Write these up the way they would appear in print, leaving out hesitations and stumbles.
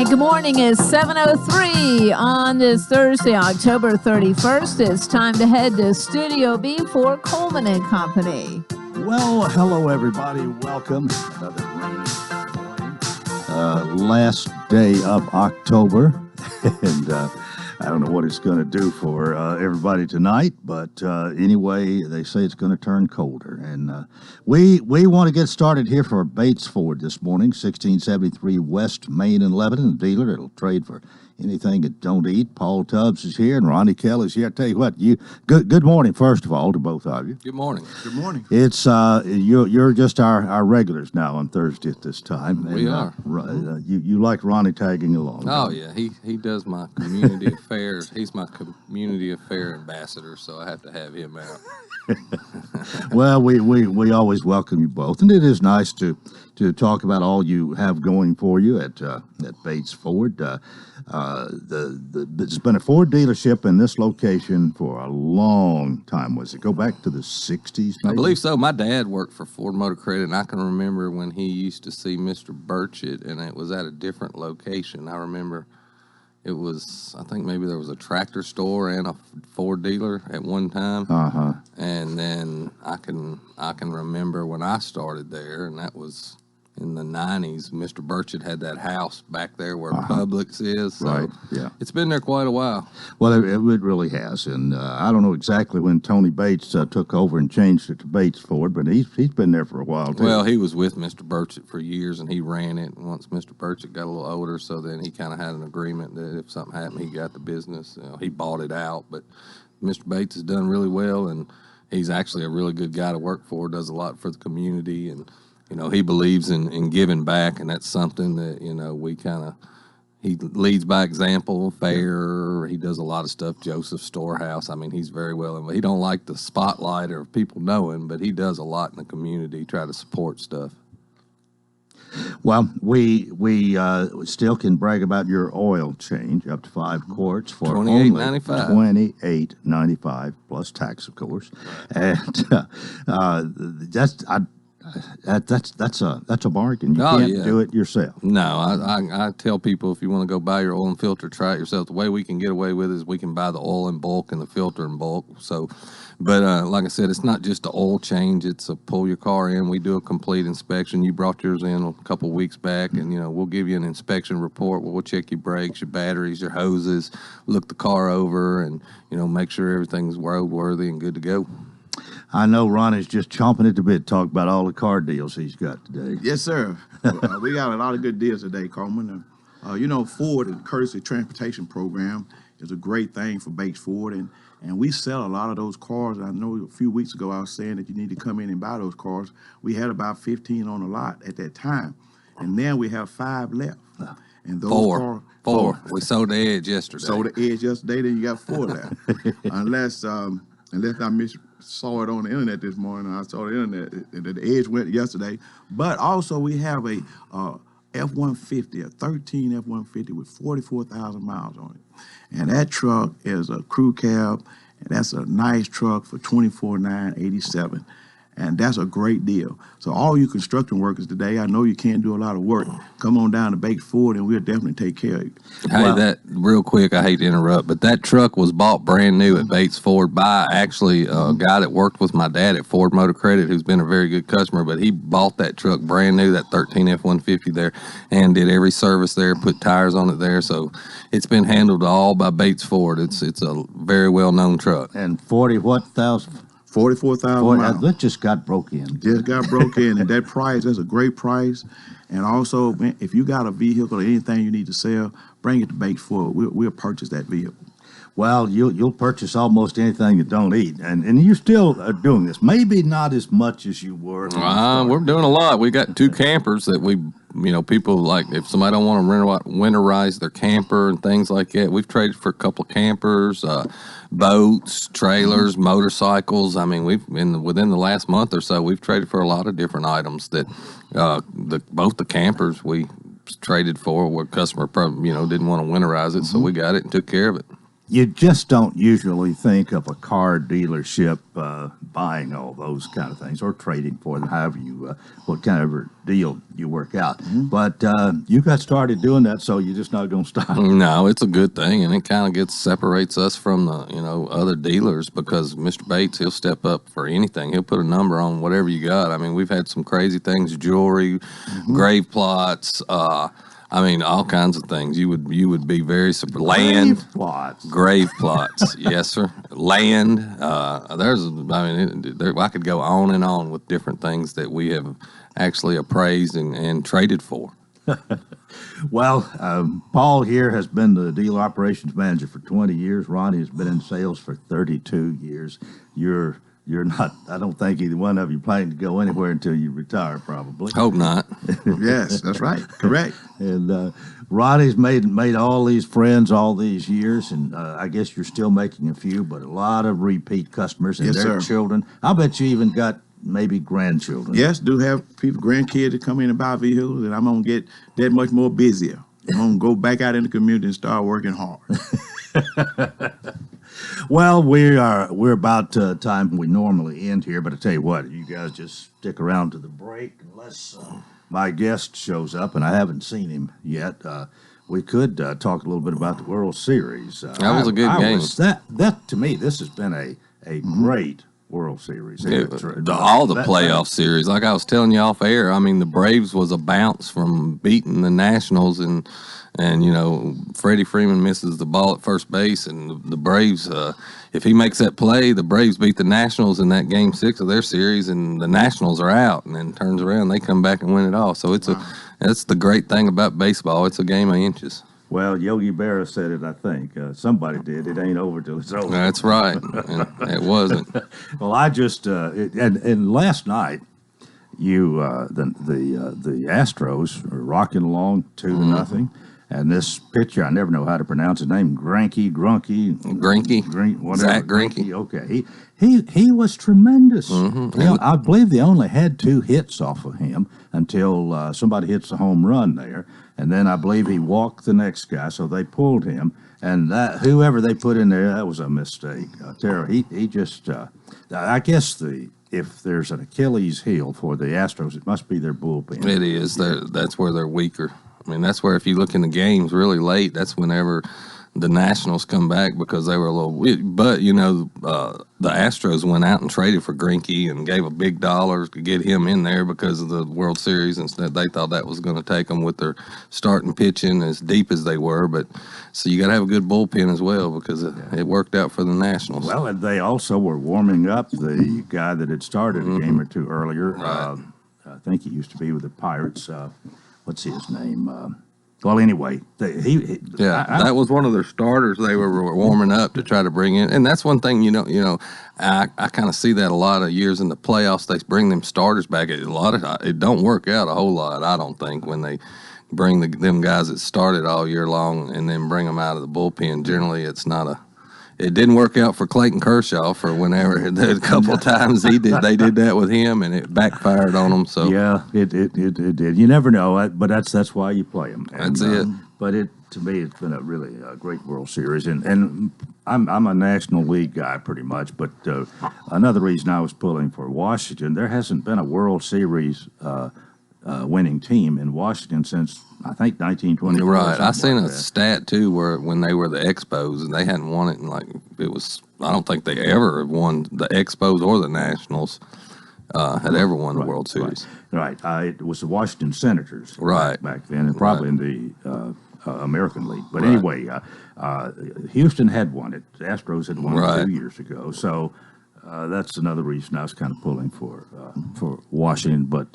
And good morning. It's 7:03 on this Thursday, October 31st. It's time to head to Studio B for Coleman and Company. Well, hello, everybody. Welcome. Another rainy morning. Last day of October. And I don't know what it's going to do for everybody tonight. But anyway, they say it's going to turn colder. And we want to get started here for Bates Ford this morning, 1673 West Main and Lebanon. Dealer, it'll trade for anything that don't eat. Paul Tubbs is here and Ronnie Kelly's here. I tell you what, good morning, first of all, to both of you. Good morning. Good morning. It's you're just our regulars now on Thursday at this time. We are. You like Ronnie tagging along. Oh yeah, he does my community affairs. He's my community affair ambassador, so I have to have him out. Well, we always welcome you both, and it is nice to talk about all you have going for you at Bates Ford. It's been a Ford dealership in this location for a long time. Was it go back to the 60s? Maybe? I believe so. My dad worked for Ford Motor Credit, and I can remember when he used to see Mr. Burchett, and it was at a different location. I remember it was, I think maybe there was a tractor store and a Ford dealer at one time. Uh-huh. And then I can remember when I started there, and that was in the 90s. Mr. Burchett had that house back there where Publix is. So right, yeah. It's been there quite a while. Well, it really has. And I don't know exactly when Tony Bates took over and changed it to Bates Ford, but he's been there for a while, too. Well, he was with Mr. Burchett for years, and he ran it. And once Mr. Burchett got a little older, so then he kind of had an agreement that if something happened, he got the business. He bought it out. But Mr. Bates has done really well, and he's actually a really good guy to work for, does a lot for the community, and he believes in giving back, and that's something that, we he leads by example, fair. He does a lot of stuff. Joseph Storehouse. I mean, he's very well. And he don't like the spotlight or people knowing, but he does a lot in the community, try to support stuff. Well, we still can brag about your oil change, up to 5 quarts for $28.95. $28.95 plus tax, of course. And that's a bargain. You can't do it yourself. No, I tell people, if you want to go buy your oil and filter, try it yourself. The way we can get away with it is we can buy the oil in bulk and the filter in bulk. So, but like I said, it's not just an oil change. It's a pull your car in. We do a complete inspection. You brought yours in a couple of weeks back, and we'll give you an inspection report. We'll check your brakes, your batteries, your hoses, look the car over, and make sure everything's roadworthy and good to go. I know Ronnie's just chomping at the bit to talk about all the car deals he's got today. Yes, sir. We got a lot of good deals today, Coleman. Ford and Courtesy Transportation Program is a great thing for Bates Ford, and we sell a lot of those cars. I know a few weeks ago I was saying that you need to come in and buy those cars. We had about 15 on the lot at that time, and now we have 5 left. And those Four. We sold the Edge yesterday. Then you got 4 left. Unless I saw it on the internet this morning. I saw the internet. The Edge went yesterday. But also we have a F-150, a 13 F-150 with 44,000 miles on it. And that truck is a crew cab, and that's a nice truck for $24,987. And that's a great deal. So all you construction workers today, I know you can't do a lot of work. Come on down to Bates Ford, and we'll definitely take care of you. Hey, that real quick, I hate to interrupt, but that truck was bought brand new at Bates Ford by actually a guy that worked with my dad at Ford Motor Credit, who's been a very good customer, but he bought that truck brand new, that 13 F-150 there, and did every service there, put tires on it there. So it's been handled all by Bates Ford. It's a very well-known truck. And 44,000 miles. That just got broke in. Just got broke in, and that price, that's a great price. And also, if you got a vehicle or anything you need to sell, bring it to Bates Ford. We'll purchase that vehicle. Well, you'll purchase almost anything you don't eat, and you still are doing this. Maybe not as much as you were. We're doing a lot. We got 2 campers that people like, if somebody don't want to winterize their camper and things like that, we've traded for a couple of campers, boats, trailers, motorcycles. I mean, within the last month or so, we've traded for a lot of different items that both the campers we traded for where customer didn't want to winterize it, so we got it and took care of it. you just don't usually think of a car dealership buying all those kind of things or trading for them, however you, what kind of deal you work out. But you got started doing that, so you're just not going to stop. No, it's a good thing, and it kind of separates us from the other dealers because Mr. Bates, he'll step up for anything. He'll put a number on whatever you got. I mean, we've had some crazy things: jewelry, grave plots. I mean, all kinds of things. You would be very surprised. Land plots. Grave plots, yes, sir. Land. I could go on and on with different things that we have actually appraised and traded for. Well, Paul here has been the dealer operations manager for 20 years. Ronnie has been in sales for 32 years. You're not, I don't think either one of you planning to go anywhere until you retire, probably. Hope not. Yes, that's right. Correct. And Ronnie's made all these friends all these years, and I guess you're still making a few, but a lot of repeat customers and Yes, their sir. children. I bet you even got maybe grandchildren. Yes, do have people, grandkids that come in and buy vehicles, and I'm going to get that much more busier. I'm going to go back out in the community and start working hard. Well, we're about time we normally end here, but I tell you what, you guys just stick around to the break unless my guest shows up, and I haven't seen him yet. We could talk a little bit about the World Series. That was a good game. That to me, this has been a great World Series. All the playoff series, like I was telling you off air. I mean, the Braves was a bounce from beating the Nationals, and Freddie Freeman misses the ball at first base, and the Braves, if he makes that play, the Braves beat the Nationals in that Game 6 of their series, and the Nationals are out, and then turns around, they come back and win it all. So that's the great thing about baseball. It's a game of inches. Well, Yogi Berra said it, I think. Somebody did. It ain't over till it's over. That's right. And it wasn't. Well, I just and last night, the Astros are rocking along 2-0, and this pitcher, I never know how to pronounce his name, Greinke, whatever. Zach Greinke. Okay, he was tremendous. I believe they only had 2 hits off of him until somebody hits a home run there. And then I believe he walked the next guy, so they pulled him. And that whoever they put in there, that was a mistake. He just, I guess if there's an Achilles heel for the Astros, it must be their bullpen. It is. That's where they're weaker. I mean, that's where if you look in the games really late, that's whenever the Nationals come back because they were a little weak. But, the Astros went out and traded for Greinke and gave a big dollar to get him in there because of the World Series. Instead, they thought that was going to take them with their starting pitching as deep as they were. But so you got to have a good bullpen as well because it worked out for the Nationals. Well, and they also were warming up the guy that had started a game or two earlier. Right. I think he used to be with the Pirates. What's his name? Well, anyway, that was one of their starters. They were warming up to try to bring in, and that's one thing. I kind of see that a lot of years in the playoffs. They bring them starters back. It don't work out a whole lot. I don't think when they bring them guys that started all year long and then bring them out of the bullpen. Generally, it's not a. It didn't work out for Clayton Kershaw for whenever a couple times they did that with him, and it backfired on them. So yeah, it did. You never know, but that's why you play them. That's it. But to me, it's been a really great World Series, and I'm a National League guy pretty much. But another reason I was pulling for Washington, there hasn't been a World Series winning team in Washington since I think 1920. Right. I seen a stat too where when they were the Expos and they hadn't won it in I don't think they ever have won the Expos or the Nationals had ever won the World Series. Right. It was the Washington Senators back then, and probably in the American League. But anyway, Houston had won it. The Astros had won it 2 years ago. So that's another reason I was kind of pulling for Washington, but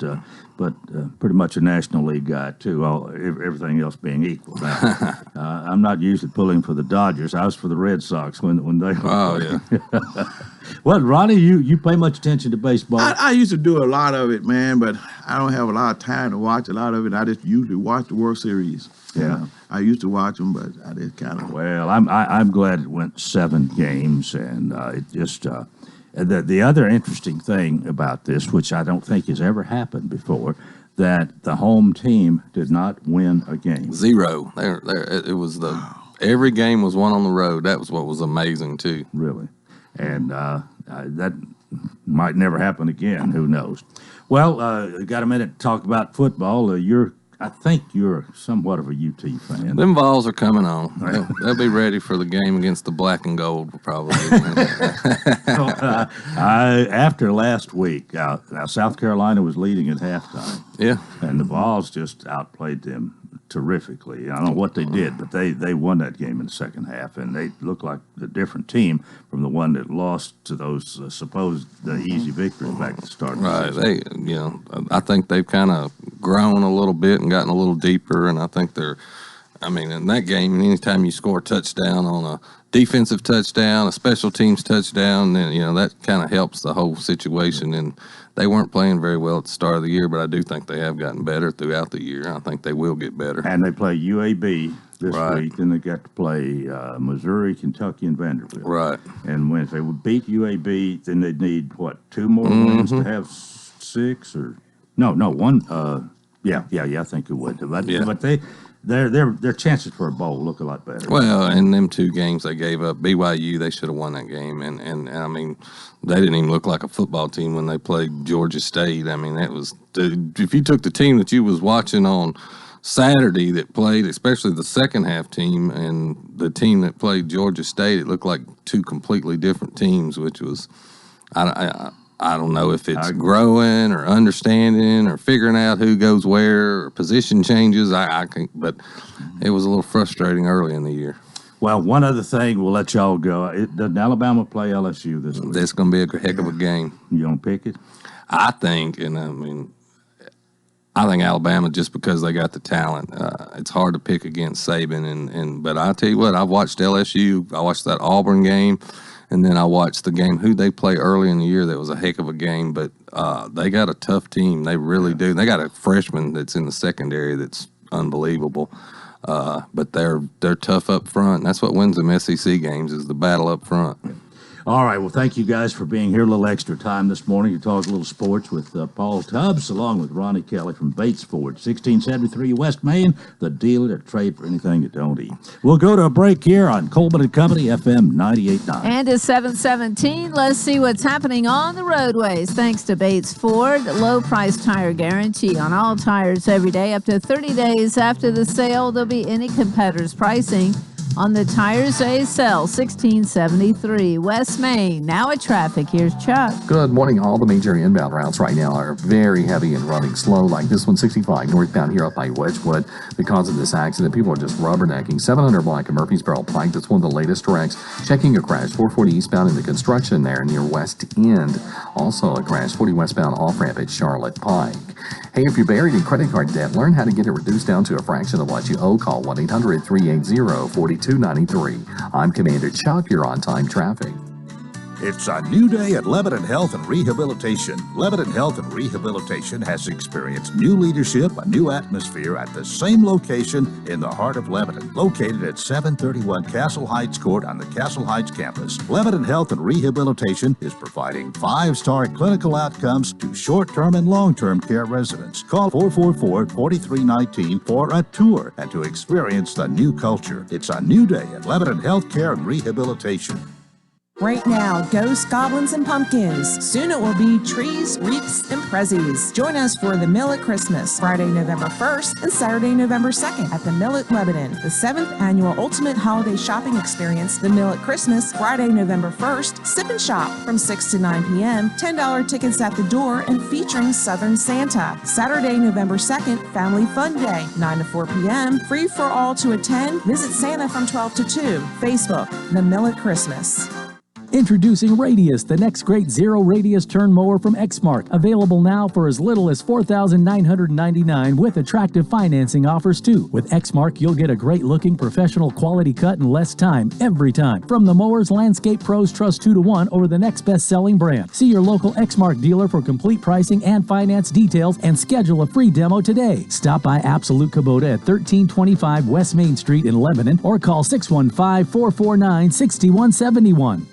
pretty much a National League guy too. Everything else being equal. Now, I'm not usually pulling for the Dodgers. I was for the Red Sox when they. Oh yeah. Well, Ronnie, you pay much attention to baseball? I used to do a lot of it, man, but I don't have a lot of time to watch a lot of it. I just usually watch the World Series. Yeah. I used to watch them, but I just kind of. Well, I'm glad it went 7 games, and it just. The other interesting thing about this, which I don't think has ever happened before, that the home team did not win a game. 0. It was the every game was won on the road. That was what was amazing too. Really. And that might never happen again. Who knows? Well, got a minute to talk about football. I think you're somewhat of a UT fan. Them Vols are coming on. They'll be ready for the game against the black and gold, probably. After last week, now South Carolina was leading at halftime. Yeah. And the Vols just outplayed them terrifically. I don't know what they did, but they won that game in the second half, and they look like a different team from the one that lost to those supposed easy victories back at the start of the season. I think they've kind of grown a little bit and gotten a little deeper, and I think in that game, anytime you score a touchdown on a defensive touchdown, a special teams touchdown, then, that kind of helps the whole situation. And they weren't playing very well at the start of the year, but I do think they have gotten better throughout the year. I think they will get better. And they play UAB this week, then they got to play Missouri, Kentucky, and Vanderbilt. Right. And if they would beat UAB, then they'd need, 2 more wins to have 6 or... No, 1. I think it would. But their chances for a bowl look a lot better. Well, in them 2 games they gave up, BYU, they should have won that game. And I mean, they didn't even look like a football team when they played Georgia State. I mean, if you took the team that you was watching on Saturday that played, especially the second half team, and the team that played Georgia State, it looked like 2 completely different teams, which was, I don't know if it's growing or understanding or figuring out who goes where or position changes. But it was a little frustrating early in the year. Well, one other thing, we'll let y'all go. Doesn't Alabama play LSU this week? That's going to be a heck of a game. You gonna pick it? I think Alabama, just because they got the talent. It's hard to pick against Saban, but I tell you what, I've watched LSU. I watched that Auburn game. And then I watched the game who they play early in the year. That was a heck of a game, but they got a tough team. They really do. They got a freshman that's in the secondary that's unbelievable. But they're tough up front. And that's what wins them SEC games is the battle up front. All right. Well, thank you guys for being here. A little extra time this morning to talk a little sports with Paul Tubbs, along with Ronnie Kelly from Bates Ford, 1673 West Main, the dealer that trade for anything you don't eat. We'll go to a break here on Coleman and Company, FM 98.9. And it's 7:17. Let's see what's happening on the roadways. Thanks to Bates Ford, low price tire guarantee on all tires every day. Up to 30 days after the sale, there'll be any competitor's pricing on the tires they sell. 1673 West Main. Now at traffic, here's Chuck. Good morning. All the major inbound routes right now are very heavy and running slow, like this one, 65 northbound here up by Wedgwood. Because of this accident, people are just rubbernecking. 700 block of Murfreesboro Pike. That's one of the latest wrecks. Checking a crash, 440 eastbound in the construction there near West End. Also a crash, 40 westbound off-ramp at Charlotte Pike. Hey, if you're buried in credit card debt, learn how to get it reduced down to a fraction of what you owe. Call 1-800-380-4293. I'm Commander Chuck. You're on time traffic. It's a new day at Lebanon Health and Rehabilitation. Lebanon Health and Rehabilitation has experienced new leadership, a new atmosphere at the same location in the heart of Lebanon, located at 731 Castle Heights Court on the Castle Heights campus. Lebanon Health and Rehabilitation is providing 5-star clinical outcomes to short-term and long-term care residents. Call 444-4319 for a tour and to experience the new culture. It's a new day at Lebanon Health Care and Rehabilitation. Right now, ghosts, goblins, and pumpkins. Soon it will be trees, wreaths, and prezzies. Join us for the Mill at Christmas, Friday, November 1st and Saturday, November 2nd at the Mill at Lebanon. The 7th annual Ultimate Holiday Shopping Experience, the Mill at Christmas, Friday, November 1st. Sip and shop from 6 to 9 p.m. $10 tickets at the door and featuring Southern Santa. Saturday, November 2nd, Family Fun Day, 9 to 4 p.m. Free for all to attend. Visit Santa from 12 to 2. Facebook, the Mill at Christmas. Introducing Radius, the next great zero-radius turn mower from Exmark. Available now for as little as $4,999 with attractive financing offers too. With Exmark, you'll get a great-looking professional quality cut in less time, every time. From the mowers Landscape Pros trust 2-to-1 over the next best-selling brand. See your local Exmark dealer for complete pricing and finance details and schedule a free demo today. Stop by Absolute Kubota at 1325 West Main Street in Lebanon or call 615-449-6171.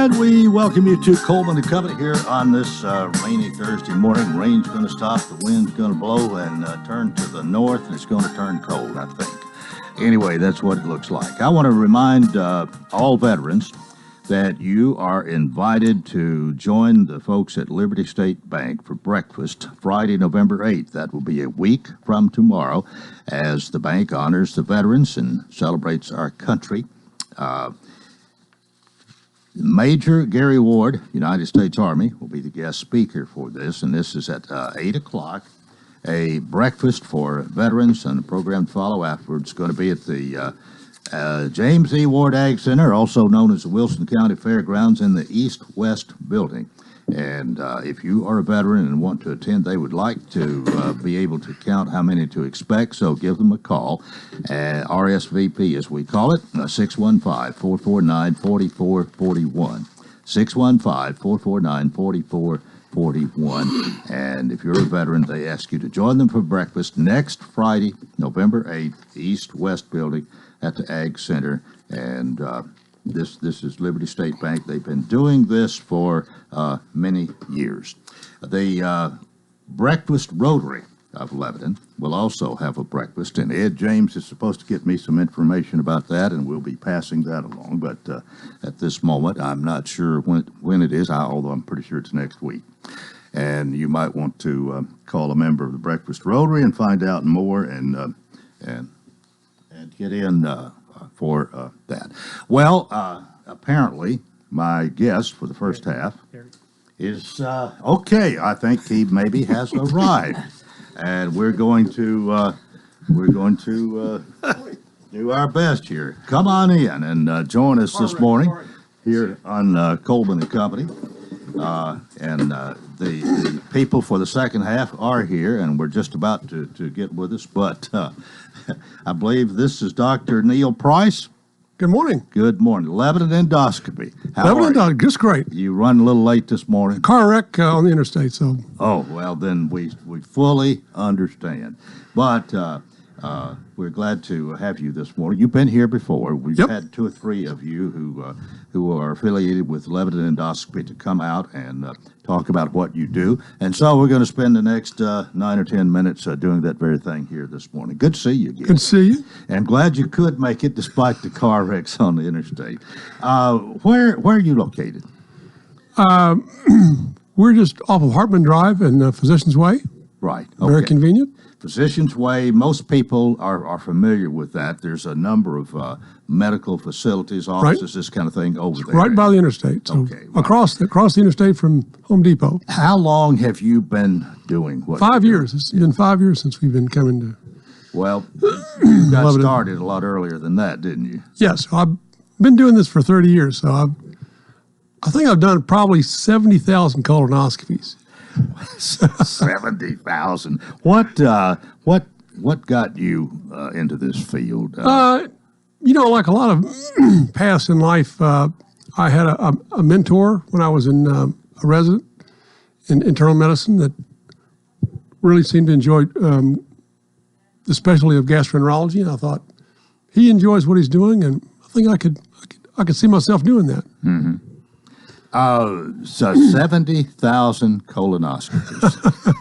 And we welcome you to Coleman and Company here on this rainy Thursday morning. Rain's going to stop, the wind's going to blow and turn to the north, and it's going to turn cold, I think. Anyway, that's what it looks like. I want to remind all veterans that you are invited to join the folks at Liberty State Bank for breakfast Friday, November 8th. That will be a week from tomorrow as the bank honors the veterans and celebrates our country. Major Gary Ward, United States Army, will be the guest speaker for this, and this is at 8 o'clock. A breakfast for veterans and a program to follow afterwards is going to be at the James E. Ward Ag Center, also known as the Wilson County Fairgrounds, in the East-West Building. And if you are a veteran and want to attend, they would like to be able to count how many to expect, so give them a call. RSVP, as we call it, 615-449-4441. 615-449-4441. And if you're a veteran, they ask you to join them for breakfast next Friday, November 8th, East-West Building at the Ag Center. And this is Liberty State Bank. They've been doing this for many years. The Breakfast Rotary of Lebanon will also have a breakfast, and Ed James is supposed to get me some information about that, and we'll be passing that along. But at this moment, I'm not sure when it is, although I'm pretty sure it's next week. And you might want to call a member of the Breakfast Rotary and find out more and get in for that. Well, apparently, my guest for the first half is okay. I think he maybe has arrived, and we're going to do our best here. Come on in and join us this morning here on Coleman and Company. And the people for the second half are here, and we're just about to get with us. But I believe this is Dr. Neil Price. Good morning. Good morning. Lebanon Endoscopy. Lebanon Endoscopy, just great. You run a little late this morning. Car wreck on the interstate, so. Oh, well, then we fully understand. But we're glad to have you this morning. You've been here before. We've had 2 or 3 of you who are affiliated with Lebanon Endoscopy to come out and talk about what you do. And so we're going to spend the next 9 or 10 minutes doing that very thing here this morning. Good to see you again. Good to see you. And glad you could make it despite the car wrecks on the interstate. Where are you located? We're just off of Hartman Drive and Physicians Way. Right. Okay. Very convenient. Physicians Way, most people are familiar with that. There's a number of medical facilities, offices, this kind of thing over there. Right by the interstate. So Okay, wow. across the interstate from Home Depot. How long have you been doing what? 5 years. It's been 5 years since we've been coming to. Well, you got Lebanon. started a lot earlier than that, didn't you? Yes, I've been doing this for 30 years, so I think I've done probably 70,000 colonoscopies. 70,000. What got you into this field? Like a lot of paths in life, I had a mentor when I was a resident in internal medicine that really seemed to enjoy the specialty of gastroenterology, and I thought he enjoys what he's doing, and I think I could see myself doing that. Mm-hmm. So 70,000 colonoscopies.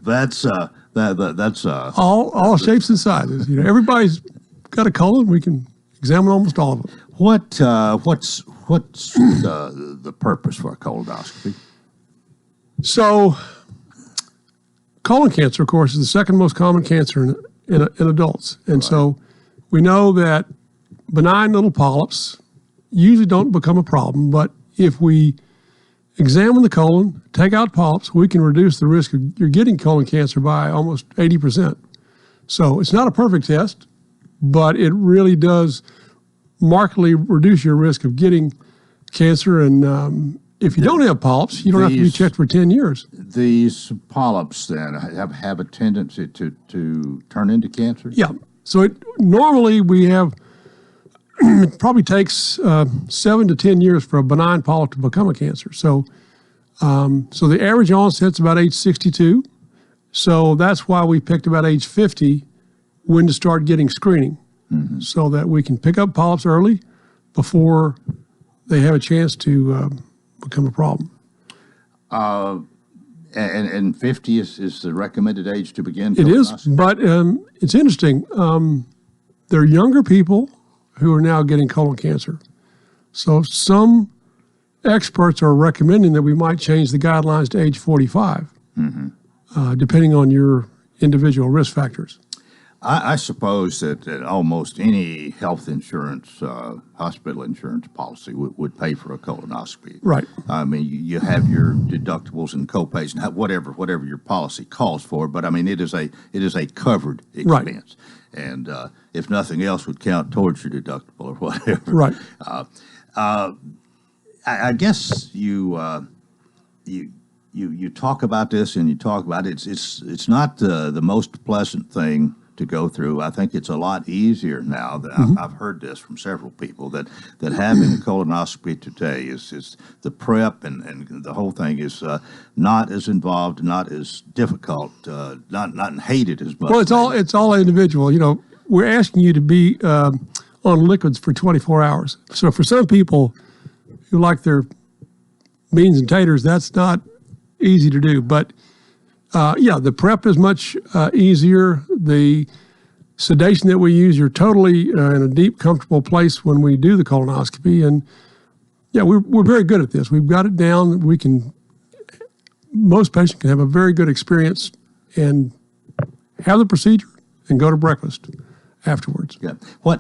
That's all shapes and sizes. Everybody's got a colon. We can examine almost all of them. What's the purpose for a colonoscopy? So, colon cancer, of course, is the second most common cancer in adults, and so we know that benign little polyps usually don't become a problem, but if we examine the colon, take out polyps, we can reduce the risk of you're getting colon cancer by almost 80%. So it's not a perfect test, but it really does markedly reduce your risk of getting cancer. And if you don't have polyps, you don't have to be checked for 10 years. These polyps then have a tendency to turn into cancer? Yeah. So normally we have, it probably takes 7 to 10 years for a benign polyp to become a cancer. So the average onset's about age 62. So that's why we picked about age 50 when to start getting screening, so that we can pick up polyps early before they have a chance to become a problem. And 50 is the recommended age to begin? It is, but it's interesting. There are younger people who are now getting colon cancer. So some experts are recommending that we might change the guidelines to age 45, depending on your individual risk factors. I suppose that almost any health insurance, hospital insurance policy would pay for a colonoscopy. Right. I mean, you have your deductibles and copays and whatever your policy calls for, but I mean, it is a covered expense. Right. And if nothing else would count towards your deductible or whatever. Right. I guess you talk about this and you talk about it. It's not the most pleasant thing to go through. I think it's a lot easier now. That I've heard this from several people that having a colonoscopy today is the prep and the whole thing is not as involved, not as difficult, not hated as much. Well, it's all individual. You know, we're asking you to be on liquids for 24 hours. So for some people who like their beans and taters, that's not easy to do. But the prep is much easier. The sedation that we use, you're totally in a deep, comfortable place when we do the colonoscopy. And we're very good at this. We've got it down. Most patients can have a very good experience and have the procedure and go to breakfast afterwards. Yeah.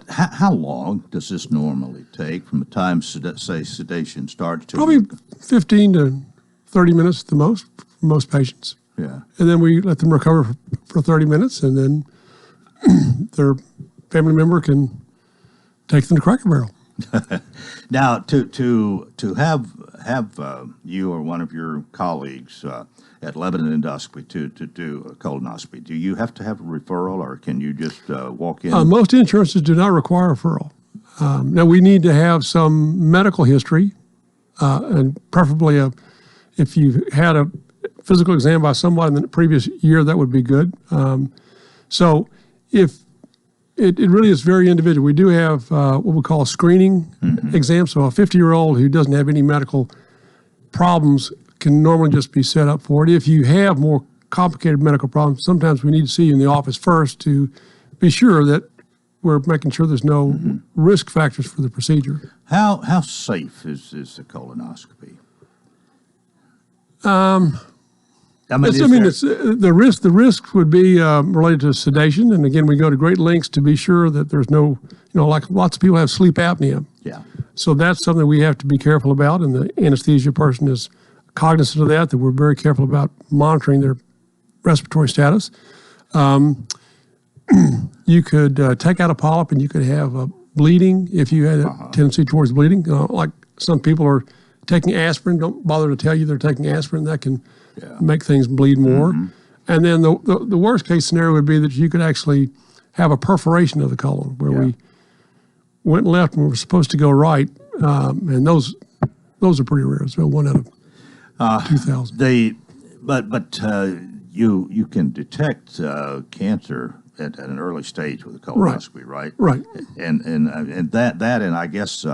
How long does this normally take from the time, say, sedation starts to? Probably 15 to 30 minutes at the most for most patients. Yeah. And then we let them recover for 30 minutes, and then their family member can take them to Cracker Barrel. Now, to have you or one of your colleagues at Lebanon Endoscopy to do a colonoscopy, do you have to have a referral, or can you just walk in? Most insurances do not require a referral. Now, we need to have some medical history, and preferably if you've had a physical exam by somebody in the previous year, that would be good. So if it really is very individual. We do have what we call a screening exam. So a 50-year-old who doesn't have any medical problems can normally just be set up for it. If you have more complicated medical problems, sometimes we need to see you in the office first to be sure that we're making sure there's no risk factors for the procedure. How safe is the colonoscopy? It's the risk would be related to sedation, and again, we go to great lengths to be sure that there's no, like lots of people have sleep apnea. Yeah. So that's something we have to be careful about, and the anesthesia person is cognizant of that we're very careful about monitoring their respiratory status. You could take out a polyp, and you could have bleeding if you had a tendency towards bleeding. Like some people are taking aspirin, don't bother to tell you they're taking aspirin. That can make things bleed more. And then the worst case scenario would be that you could actually have a perforation of the colon where we went left and we were supposed to go right. And those are pretty rare. So 1 out of 2,000. But you can detect cancer at an early stage with a colonoscopy, right? Right. And that and I guess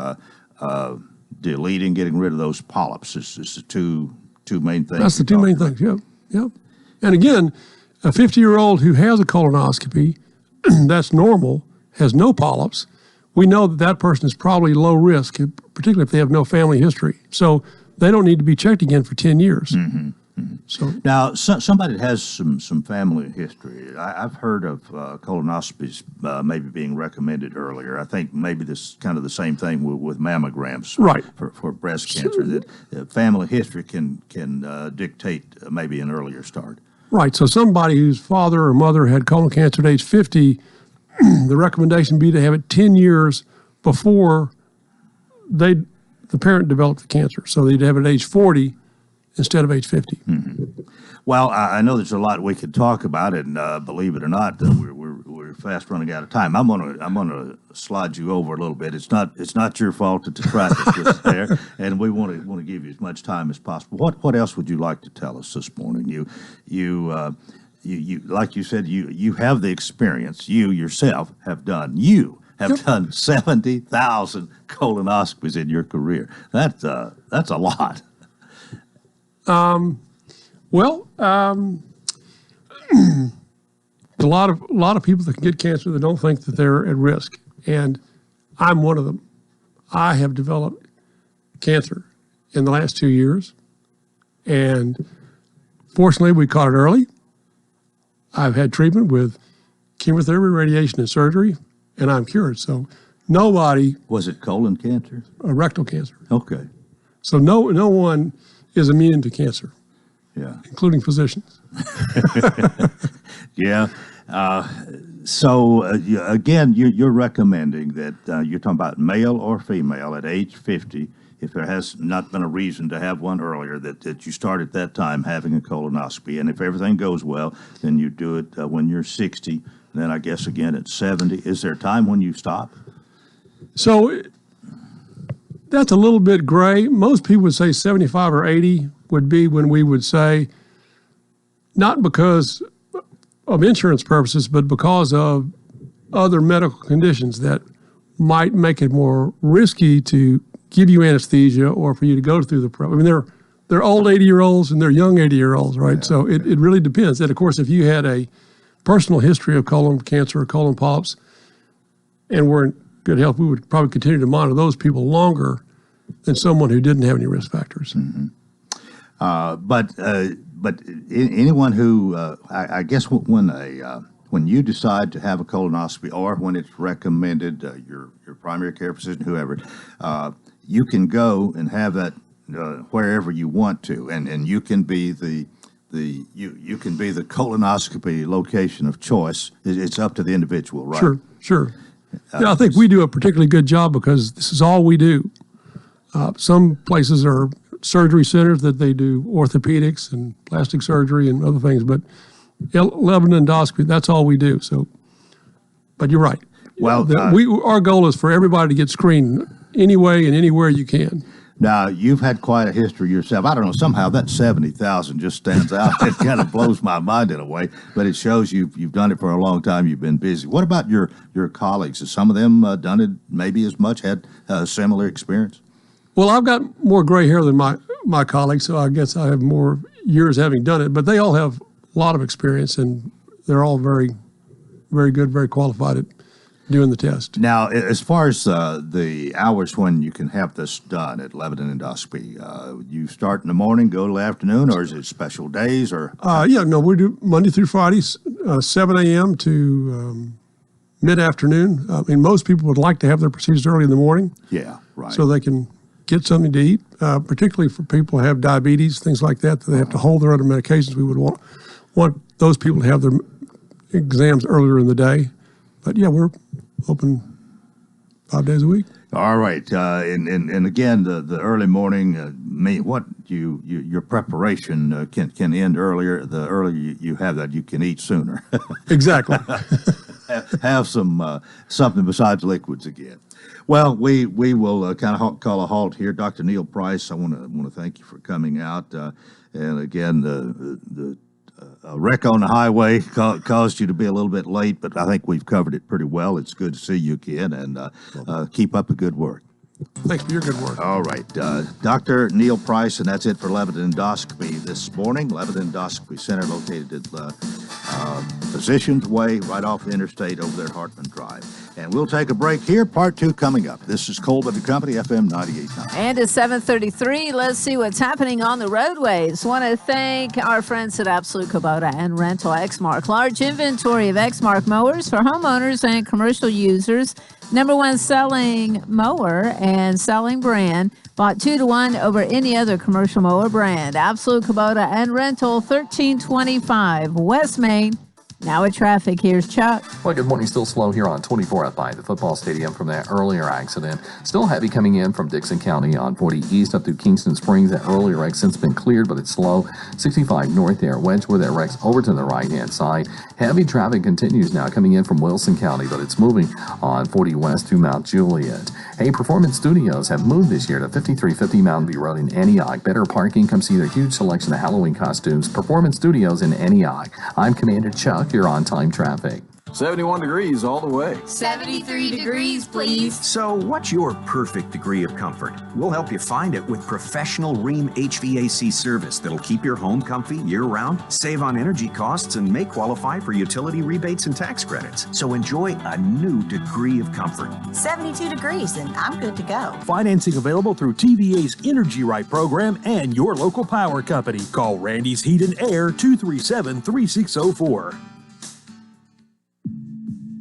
deleting, getting rid of those polyps is the two main things. That's the two main things. Yep. And again, a 50-year-old who has a colonoscopy, that's normal, has no polyps. We know that person is probably low risk, particularly if they have no family history. So they don't need to be checked again for 10 years. So now, somebody that has some family history, I've heard of colonoscopies maybe being recommended earlier. I think maybe this is kind of the same thing with mammograms for breast cancer, that family history can dictate maybe an earlier start. Right. So somebody whose father or mother had colon cancer at age 50, the recommendation would be to have it 10 years before the parent developed the cancer. So they'd have it at age 40 instead of age 50. Well, I know there's a lot we could talk about, and believe it or not, we're fast running out of time. I'm gonna slide you over a little bit. It's not your fault that the traffic was there, and we want to give you as much time as possible. What else would you like to tell us this morning? You like you said, you have the experience. You yourself have done. You have done 70,000 colonoscopies in your career. That's a lot. Well, a lot of people that can get cancer that don't think that they're at risk, and I'm one of them. I have developed cancer in the last 2 years, and fortunately, we caught it early. I've had treatment with chemotherapy, radiation, and surgery, and I'm cured. So nobody. Was it colon cancer? Rectal cancer. Okay. So no one is immune to cancer. Yeah. Including physicians. Yeah. So again, you're recommending that you're talking about male or female at age 50, if there has not been a reason to have one earlier, that you start at that time having a colonoscopy. And if everything goes well, then you do it when you're 60. And then I guess again at 70. Is there a time when you stop? So that's a little bit gray. Most people would say 75 or 80 would be when we would say, not because of insurance purposes, but because of other medical conditions that might make it more risky to give you anesthesia or for you to go through the program. I mean, they're old 80-year-olds and they're young 80-year-olds, right? Yeah, so it really depends. And of course, if you had a personal history of colon cancer or colon polyps and were in good health, we would probably continue to monitor those people longer than someone who didn't have any risk factors. Mm-hmm. But anyone who, I guess when you decide to have a colonoscopy or when it's recommended, your primary care physician, whoever, you can go and have that wherever you want to, and you can be you can be the colonoscopy location of choice. It's up to the individual, right? Sure. Yeah, I think we do a particularly good job because this is all we do. Some places are surgery centers that they do orthopedics and plastic surgery and other things, but Lebanon endoscopy, that's all we do. So, but you're right. Well, our goal is for everybody to get screened anyway and anywhere you can. Now, you've had quite a history yourself. I don't know, somehow that 70,000 just stands out. It kind of blows my mind in a way, but it shows you've done it for a long time. You've been busy. What about your colleagues? Has some of them done it maybe as much, had a similar experience? Well, I've got more gray hair than my colleagues, so I guess I have more years having done it. But they all have a lot of experience, and they're all very, very good, very qualified at doing the test. Now, as far as the hours when you can have this done at Lebanon Endoscopy, you start in the morning, go to the afternoon, or is it special days? Or we do Monday through Fridays, 7 a.m. to mid-afternoon. I mean, most people would like to have their procedures early in the morning. Yeah, right. So they can get something to eat, particularly for people who have diabetes, things like that they have to hold their other medications. We would want those people to have their exams earlier in the day. But yeah, we're open 5 days a week. All right, and again, the early morning, your preparation can end earlier. The earlier you have that, you can eat sooner. Exactly. have some something besides liquids again. Well, we will kind of call a halt here. Dr. Neil Price, I want to thank you for coming out. And again, the wreck on the highway caused you to be a little bit late, but I think we've covered it pretty well. It's good to see you again, and keep up the good work. Thanks for your good work. All right. Dr. Neil Price, and that's it for Lebanon Endoscopy this morning. Lebanon Endoscopy Center located at Physicians Way, right off the interstate over there at Hartman Drive. And we'll take a break here. Part 2 coming up. This is Coleman & Company, FM 98.9. And at 7:33, let's see what's happening on the roadways. Want to thank our friends at Absolute Kubota and Rental Exmark. Large inventory of Exmark mowers for homeowners and commercial users. #1 selling mower and selling brand. Bought 2-to-1 over any other commercial mower brand. Absolute Kubota and Rental, 1325 West Main. Now at traffic, here's Chuck. Well, good morning. Still slow here on 24 up by the football stadium from that earlier accident. Still heavy coming in from Dixon County on 40 East up through Kingston Springs. That earlier wreck since been cleared, but it's slow. 65 north there, Wedgewood, that wreck's over to the right-hand side. Heavy traffic continues now coming in from Wilson County, but it's moving on 40 West to Mount Juliet. Hey, Performance Studios have moved this year to 5350 Mountain View Road in Antioch. Better parking. Come see their huge selection of Halloween costumes. Performance Studios in Antioch. I'm Commander Chuck. You're on time traffic. 71 degrees all the way. 73 degrees, please. So what's your perfect degree of comfort? We'll help you find it with professional Rheem HVAC service that'll keep your home comfy year-round, save on energy costs, and may qualify for utility rebates and tax credits. So enjoy a new degree of comfort. 72 degrees, and I'm good to go. Financing available through TVA's Energy Right program and your local power company. Call Randy's Heat and Air 237-3604.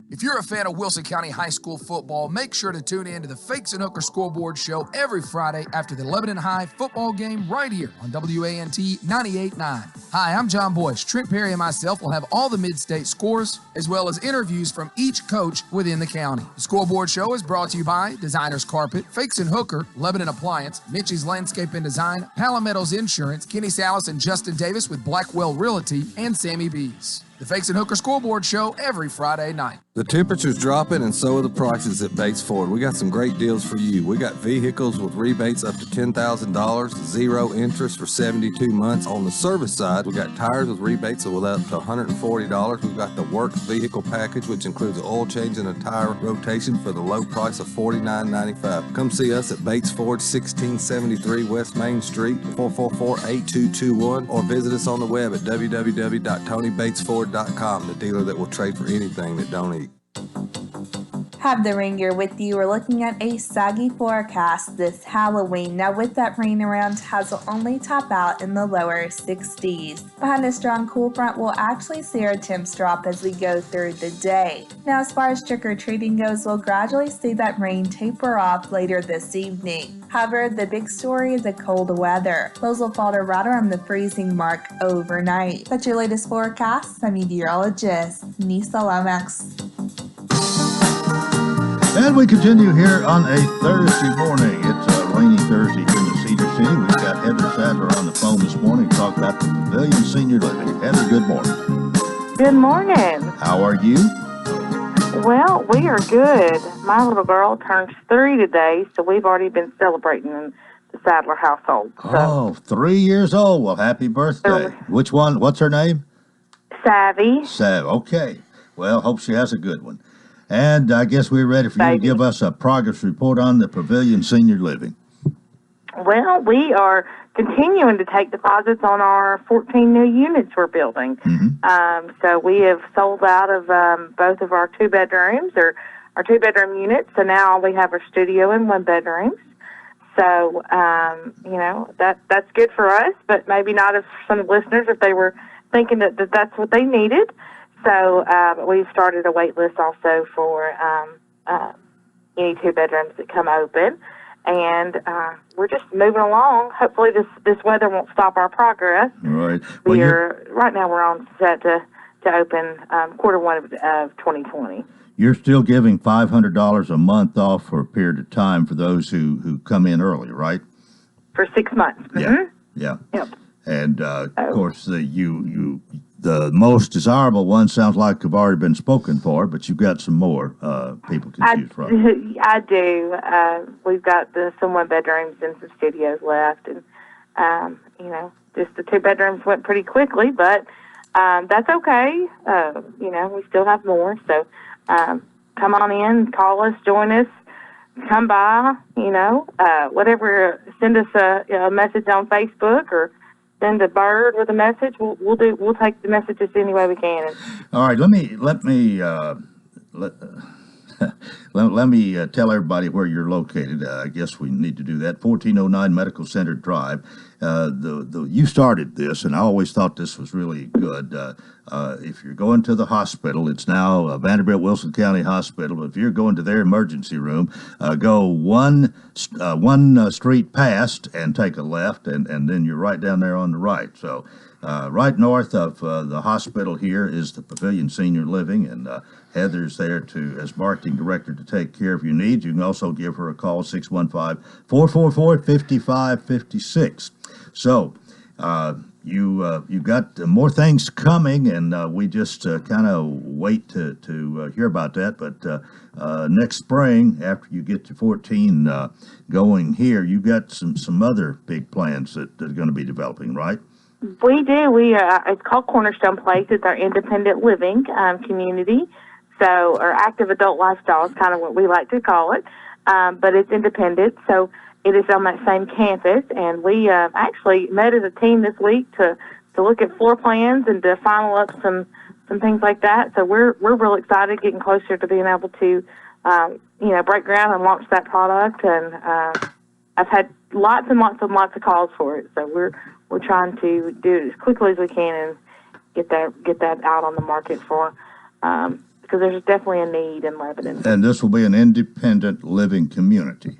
If you're a fan of Wilson County High School football, make sure to tune in to the Fakes and Hooker Scoreboard Show every Friday after the Lebanon High football game right here on WANT 98.9. Hi, I'm John Boyce. Trent Perry and myself will have all the mid-state scores as well as interviews from each coach within the county. The Scoreboard Show is brought to you by Designers Carpet, Fakes and Hooker, Lebanon Appliance, Mitchie's Landscape and Design, Palometto's Insurance, Kenny Salas and Justin Davis with Blackwell Realty, and Sammy Bees. The Fakes and Hooker Scoreboard Show every Friday night. The temperature's dropping and so are the prices at Bates Ford. We got some great deals for you. We got vehicles with rebates up to $10,000, 0 interest for 72 months. On the service side, we got tires with rebates of up to $140. We've got the work vehicle package, which includes an oil change and a tire rotation for the low price of $49.95. Come see us at Bates Ford, 1673 West Main Street, 444-8221, or visit us on the web at www.tonybatesford.com, the dealer that will trade for anything that don't eat. Have the rain gear with you. We're looking at a saggy forecast this Halloween. Now with that rain around, highs will only top out in the lower 60s. Behind a strong cool front, we'll actually see our temps drop as we go through the day. Now as far as trick-or-treating goes, we'll gradually see that rain taper off later this evening. However, the big story is the cold weather. Lows will fall to right around the freezing mark overnight. That's your latest forecast. I'm meteorologist Nisa Lomax. And we continue here on a Thursday morning. It's a rainy Thursday here in the Cedar City. We've got Heather Sadler on the phone this morning to talk about the Pavilion Senior Living. Heather, good morning. Good morning. How are you? Well, we are good. My little girl turns 3 today, so we've already been celebrating in the Sadler household. So. Oh, 3 years old. Well, happy birthday. Which one? What's her name? Savvy. Okay. Well, hope she has a good one. And I guess we're ready for you to give us a progress report on the Pavilion Senior Living. Well, we are continuing to take deposits on our 14 new units we're building. Mm-hmm. So we have sold out of both of our 2-bedrooms, or our 2-bedroom units. So now we have our studio and 1-bedrooms. So, that's good for us, but maybe not if some listeners, if they were thinking that that's what they needed. So we've started a wait list also for any 2-bedrooms that come open, and we're just moving along. Hopefully this weather won't stop our progress. Right. Well, right now we're on set to open Q1 of 2020. You're still giving $500 a month off for a period of time for those who come in early, right? For 6 months. Yeah. Yeah. Yep. And of course, the most desirable one sounds like have already been spoken for, but you've got some more people can choose from. I do. We've got some 1-bedrooms and some studios left, and just the 2-bedrooms went pretty quickly, but that's okay. We still have more, so come on in, call us, join us, come by. Whatever. Send us a message on Facebook or send a bird with a message. We'll take the messages any way we can. All right, let me tell everybody where you're located. I guess we need to do that. 1409 Medical Center Drive. You started this, and I always thought this was really good. If you're going to the hospital, it's now Vanderbilt Wilson County Hospital. If you're going to their emergency room, go one street past and take a left, and then you're right down there on the right. So right north of the hospital here is the Pavilion Senior Living, and Heather's there as marketing director to take care of your needs. You can also give her a call, 615-444-5556. So you got more things coming, and we just kind of wait to hear about that. But next spring, after you get to 14 going here, you got some other big plans that are going to be developing, right? We do. It's called Cornerstone Place. It's our independent living community. So, or active adult lifestyle is kind of what we like to call it. But it's independent. So it is on that same campus. And we actually met as a team this week to look at floor plans and to final up some things like that. So we're real excited, getting closer to being able to, break ground and launch that product. And I've had lots and lots of calls for it. So we're trying to do it as quickly as we can and get that out on the market for, because there's definitely a need in Lebanon. And this will be an independent living community.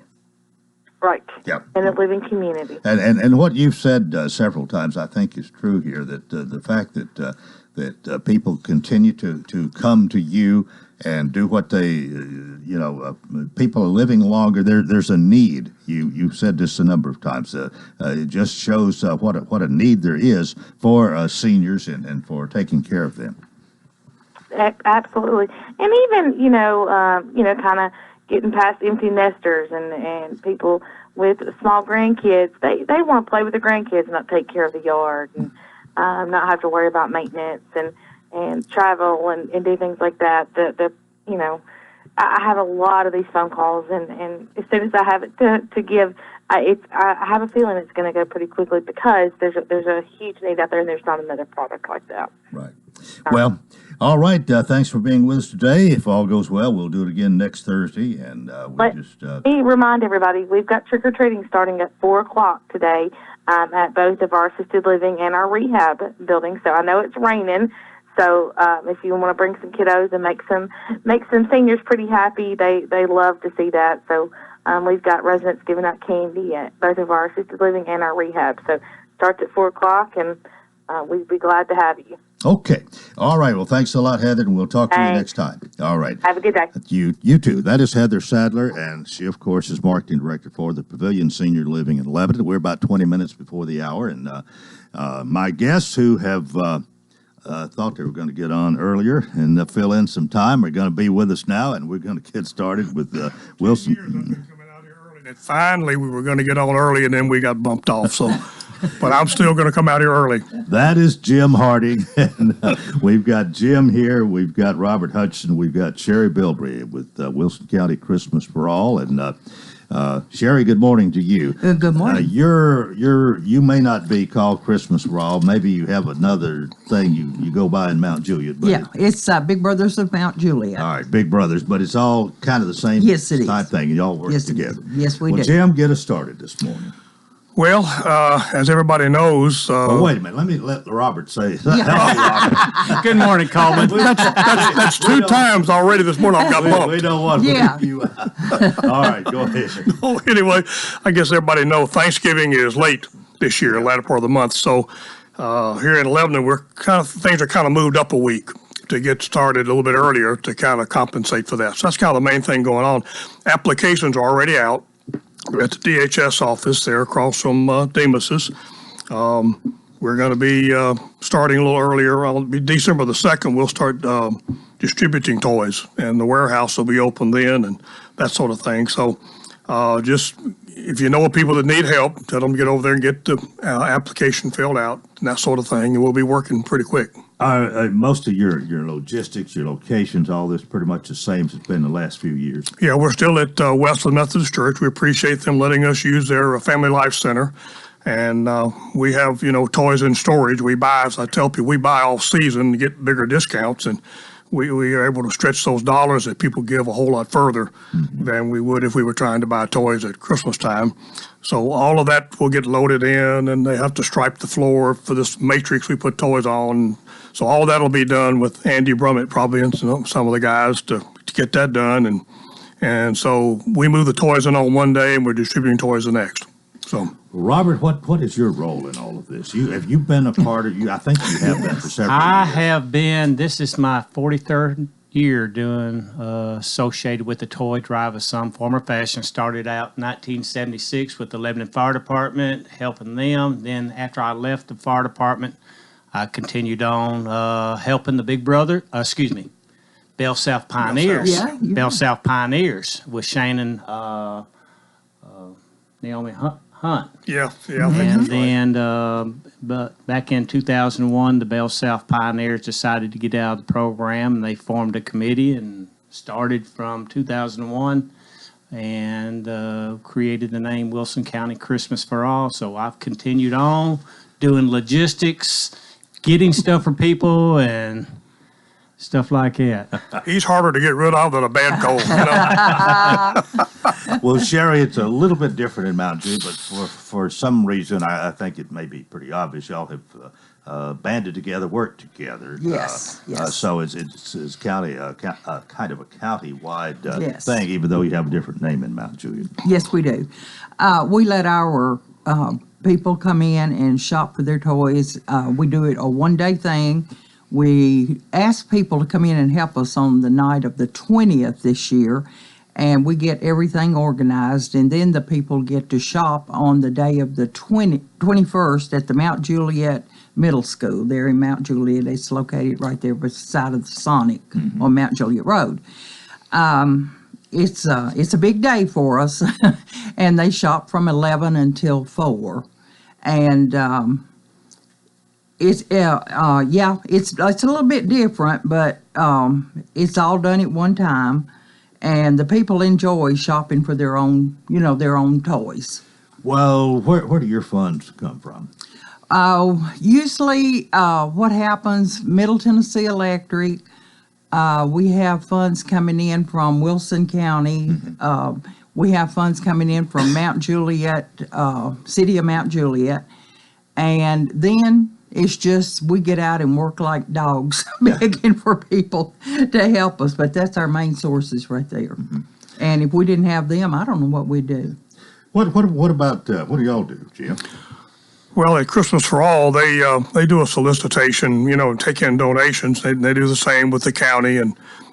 Right. Yep. In a living community. And what you've said several times, I think, is true here. That the fact that people continue to come to you and do what they, people are living longer. There's a need. You've said this a number of times. It just shows what a need there is for seniors and for taking care of them. Absolutely, and even kind of getting past empty nesters and people with small grandkids. They want to play with the grandkids, not take care of the yard, and not have to worry about maintenance and travel and do things like that. I have a lot of these phone calls, and as soon as I have it to give, I have a feeling it's going to go pretty quickly because there's a huge need out there, and there's not another product like that. Right. Well, all right. Thanks for being with us today. If all goes well, we'll do it again next Thursday. And Let me remind everybody, we've got trick-or-treating starting at 4 o'clock today at both of our assisted living and our rehab buildings. So I know it's raining. So if you want to bring some kiddos and make some seniors pretty happy, they love to see that. So we've got residents giving out candy at both of our assisted living and our rehab. So it starts at 4 o'clock, and we'd be glad to have you. Okay. All right. Well, thanks a lot, Heather, and we'll talk to you next time. All right. Have a good day. You too. That is Heather Sadler, and she, of course, is marketing director for the Pavilion Senior Living in Lebanon. We're about 20 minutes before the hour, and my guests who have thought they were going to get on earlier and fill in some time are going to be with us now, and we're going to get started with Wilson. And finally, we were going to get on early, and then we got bumped off. So, but I'm still going to come out here early. That is Jim Harding, and we've got Jim here. We've got Robert Hudson. We've got Sherry Bilbrey with Wilson County Christmas for All, and Sherry, good morning to you. Good morning. You may not be called Christmas for All. Maybe you have another thing you go by in Mount Juliet. But yeah, it's Big Brothers of Mount Juliet. All right, Big Brothers, but it's all kind of the same type thing. You all work together. Yes, we do. Jim, get us started this morning. Well, as everybody knows... wait a minute. Let Robert say. Yeah. Good morning, Coleman. That's two times already this morning I've got bumped. We don't want to you out. All right, go ahead. Well, anyway, I guess everybody knows Thanksgiving is late this year, latter part of the month. So here in Lebanon, things are kind of moved up a week to get started a little bit earlier to kind of compensate for that. So that's kind of the main thing going on. Applications are already out. We're at the DHS office there across from Demos's. We're going to be starting a little earlier. It'll be December the 2nd. We'll start distributing toys, and the warehouse will be open then and that sort of thing. So just if you know of people that need help, tell them to get over there and get the application filled out and that sort of thing, and we'll be working pretty quick. Most of your logistics, your locations, all this pretty much the same as it's been the last few years. Yeah, we're still at Westland Methodist Church. We appreciate them letting us use their Family Life Center. And we have, toys in storage. We buy, as I tell people, we buy all season to get bigger discounts. And we are able to stretch those dollars that people give a whole lot further than we would if we were trying to buy toys at Christmas time. So all of that will get loaded in, and they have to stripe the floor for this matrix we put toys on. So all that will be done with Andy Brummett probably and some of the guys to get that done. And so we move the toys in on one day, and we're distributing toys the next. So, Robert, what is your role in all of this? Have you been a part of I think you have been for several years. I have been. This is my 43rd year doing associated with the toy drive of some form or fashion. Started out in 1976 with the Lebanon Fire Department, helping them. Then after I left the fire department, I continued on helping the Bell South Pioneers. Bell South Pioneers with Shannon, Naomi hunt. Yeah. And then, but back in 2001, the Bell South Pioneers decided to get out of the program, and they formed a committee and started from 2001 and created the name Wilson County Christmas for All. So I've continued on doing logistics, getting stuff for people, and stuff like that. He's harder to get rid of than a bad cold. Well, Sherry, it's a little bit different in Mount Juliet, but for some reason, I think it may be pretty obvious. Y'all have banded together, worked together. Yes. So it's county, kind of a county-wide Yes. thing, even though you have a different name in Mount Juliet. Yes, we do. We let our people come in and shop for their toys. We do it a one-day thing. We ask people to come in and help us on the night of the 20th this year, and we get everything organized, and then the people get to shop on the day of the 21st at the Mount Juliet Middle School there in Mount Juliet. It's located right there beside of the Sonic on Mount Juliet Road. It's a big day for us, and they shop from 11 until 4, and it's a little bit different, but it's all done at one time, and the people enjoy shopping for their own toys. Well, where do your funds come from? Usually, what happens, Middle Tennessee Electric, we have funds coming in from Wilson County. We have funds coming in from Mount Juliet, City of Mount Juliet, and then it's just we get out and work like dogs begging for people to help us, but that's our main sources right there. And if we didn't have them, I don't know what we'd do. What about what do y'all do, Jim? Well, at Christmas for All, they do a solicitation, take in donations. They do the same with the county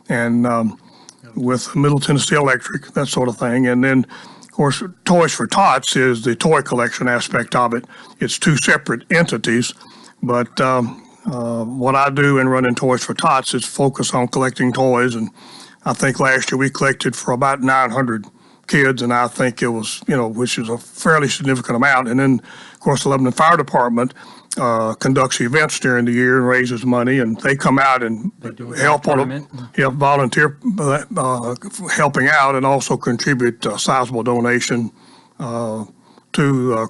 and with Middle Tennessee Electric, that sort of thing. And then, of course, Toys for Tots is the toy collection aspect of it. It's two separate entities. But what I do in running Toys for Tots is focus on collecting toys. And I think last year we collected for about 900 kids, and I think it was, which is a fairly significant amount. And then, of course, the Lebanon Fire Department conducts events during the year and raises money, and they come out and help on volunteer helping out, and also contribute a sizable donation to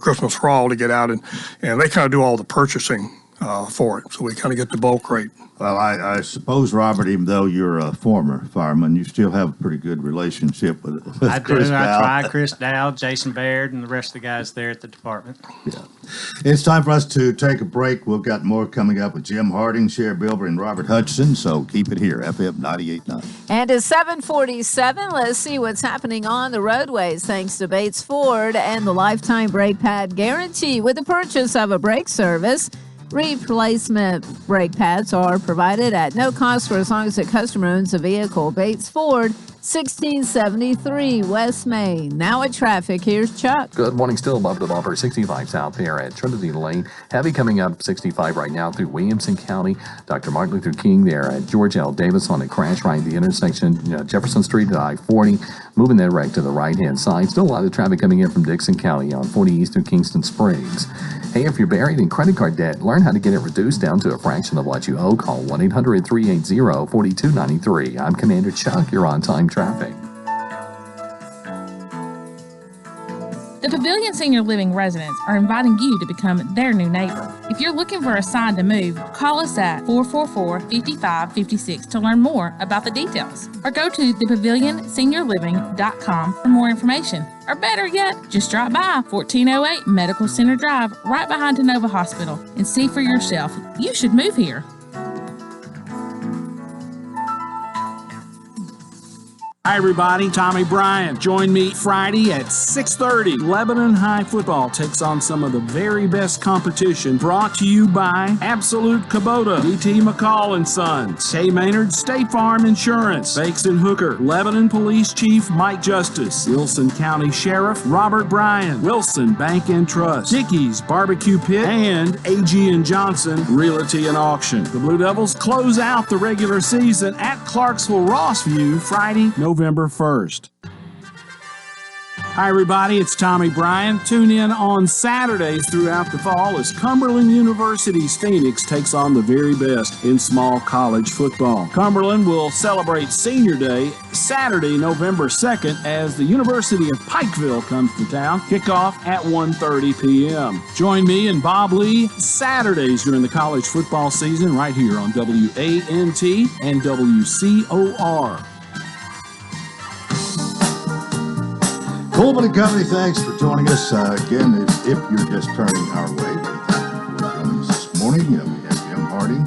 Christmas for All to get out, and they kind of do all the purchasing for it. So we kind of get the bulk rate. Well, I suppose, Robert, even though you're a former fireman, you still have a pretty good relationship with I Chris do. Dow. I try Chris Dow, Jason Baird, and the rest of the guys there at the department. Yeah. It's time for us to take a break. We've got more coming up with Jim Harding, Sherry Bilber, and Robert Hudson, so keep it here, FM 98.9. And it's 7:47. Let's see what's happening on the roadways thanks to Bates Ford and the Lifetime Brake Pad Guarantee. With the purchase of a brake service, replacement brake pads are provided at no cost for as long as the customer owns a vehicle. Bates Ford, 1673 West Main. Now at traffic, here's Chuck. Good morning. Still above the bumper, 65 south there at Trinity Lane. Heavy coming up 65 right now through Williamson County. Dr. Martin Luther King there at George L. Davis on a crash right at the intersection, Jefferson Street at I-40. Moving that right to the right-hand side. Still a lot of traffic coming in from Dixon County on 40 East through Kingston Springs. Hey, if you're buried in credit card debt, learn how to get it reduced down to a fraction of what you owe. Call 1-800-380-4293. I'm Commander Chuck. You're on time traffic. The Pavilion Senior Living residents are inviting you to become their new neighbor. If you're looking for a sign to move, call us at 444-5556 to learn more about the details. Or go to thepavilionseniorliving.com for more information. Or better yet, just drop by 1408 Medical Center Drive right behind Tenova Hospital and see for yourself. You should move here. Hi everybody, Tommy Bryant. Join me Friday at 6:30. Lebanon High Football takes on some of the very best competition, brought to you by Absolute Kubota, D.T. McCall and Sons, Kay Maynard State Farm Insurance, Bakes and Hooker, Lebanon Police Chief Mike Justice, Wilson County Sheriff Robert Bryan, Wilson Bank and Trust, Dickey's Barbecue Pit, and A.G. and Johnson Realty and Auction. The Blue Devils close out the regular season at Clarksville Rossview Friday, November 1st. Hi, everybody. It's Tommy Bryan. Tune in on Saturdays throughout the fall as Cumberland University's Phoenix takes on the very best in small college football. Cumberland will celebrate Senior Day Saturday, November 2nd, as the University of Pikeville comes to town. Kickoff at 1:30 p.m. Join me and Bob Lee Saturdays during the college football season right here on WANT and WCOR. Coleman and Company, thanks for joining us. Again, if you're just turning our way, we thank you for joining us this morning. We have Jim Harding,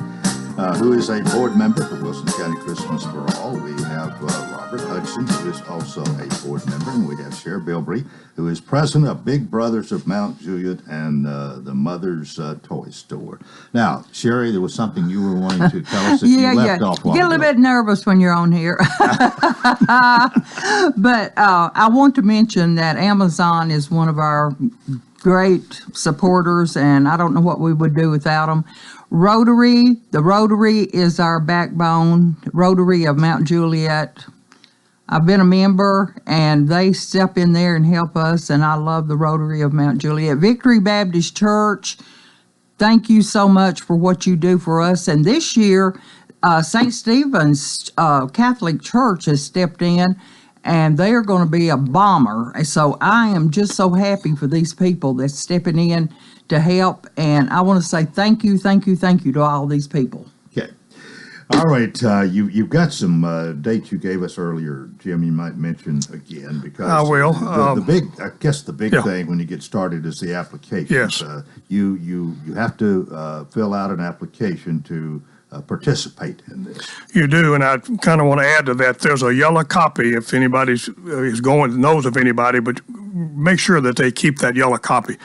who is a board member for Wilson County Christmas for All. We have Robert Hudson, who is also a board member, and we have Cher Bilbrey, who is president of Big Brothers of Mount Juliet and the Mother's Toy Store. Now, Sherry, there was something you were wanting to tell us that you left off. You get a little bit nervous when you're on here. But I want to mention that Amazon is one of our great supporters, and I don't know what we would do without them. The Rotary is our backbone, Rotary of Mount Juliet. I've been a member, and they step in there and help us, and I love the Rotary of Mount Juliet. Victory Baptist Church, thank you so much for what you do for us. And this year, St. Stephen's Catholic Church has stepped in, and they are going to be a bomber. So I am just so happy for these people that's stepping in to help, and I want to say thank you to all these people. Okay. All right. You've got some dates you gave us earlier, Jim, you might mention again, because I will. The big thing when you get started is the application. Yes. You have to fill out an application to participate in this. You do, and I kind of want to add to that. There's a yellow copy if anybody is knows of anybody, but make sure that they keep that yellow copy.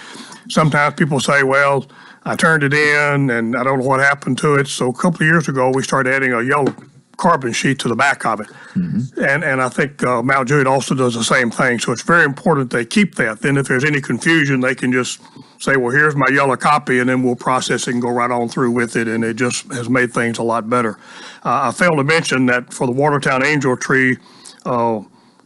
Sometimes people say, well, I turned it in and I don't know what happened to it. So a couple of years ago, we started adding a yellow carbon sheet to the back of it. Mm-hmm. And I think Mount Juliet also does the same thing. So it's very important they keep that. Then if there's any confusion, they can just say, well, here's my yellow copy, and then we'll process it and go right on through with it. And it just has made things a lot better. I failed to mention that for the Watertown Angel Tree,